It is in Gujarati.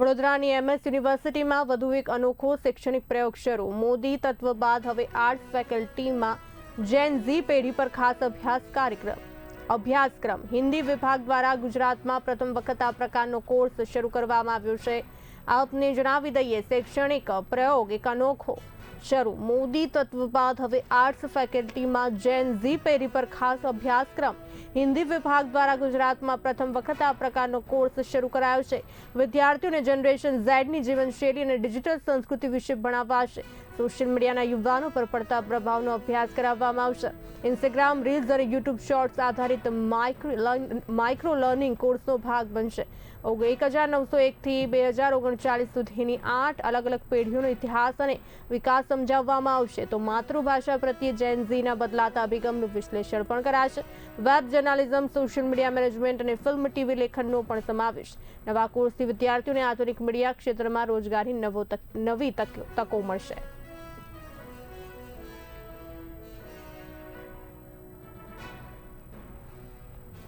વડોદરાની MS યુનિવર્સિટીમાં વધુ એક અનોખો શૈક્ષણિક પ્રયોગ શરૂ. મોદી તત્વ બાદ હવે આર્ટ્સ ફેકલ્ટીમાં જેન ઝી પેઢી પર ખાસ અભ્યાસક્રમ. હિન્દી વિભાગ દ્વારા ગુજરાતમાં પ્રથમ વખત આ પ્રકારનો કોર્સ શરૂ કરવામાં આવ્યો છે. આપને જણાવી દઈએ, શૈક્ષણિક પ્રયોગ એક અનોખો શરૂ. મોદી તત્વ બાદ હવે આર્ટ્સ ફેકલ્ટીમાં જેન ઝી પેઢી પર ખાસ અભ્યાસક્રમ. હિન્દી વિભાગ દ્વારા ગુજરાતમાં પ્રથમ વખત આ પ્રકારનો કોર્સ શરૂ કરાયો છે. વિદ્યાર્થીઓને જનરેશન ઝેડની જીવનશૈલી અને ડિજિટલ સંસ્કૃતિ વિશે ભણાવાશે. સોશિયલ મીડિયાના યુવાનો પર પડતા પ્રભાવનો અભ્યાસ કરાવવામાં આવશે. ઇન્સ્ટાગ્રામ રીલ્સ અને યુટ્યુબ શોર્ટ્સ આધારિત માઇક્રો લર્નિંગ કોર્સનો ભાગ બનશે. 1901 થી 2039 સુધીની 8 અલગ અલગ પેઢીઓનો ઇતિહાસ અને વિકાસ સમજાવવામાં આવશે. તો માતૃભાષા પ્રત્યે જેન ઝીના બદલાતા અભિગમનું વિશ્લેષણ પણ કરાશે. Web journalism, social media management અને ફિલ્મ ટીવી લેખનનો પણ સમાવેશ. નવા કોર્સથી વિદ્યાર્થીઓને આધુનિક મીડિયા ક્ષેત્રમાં રોજગારી નવી તકો મળશે.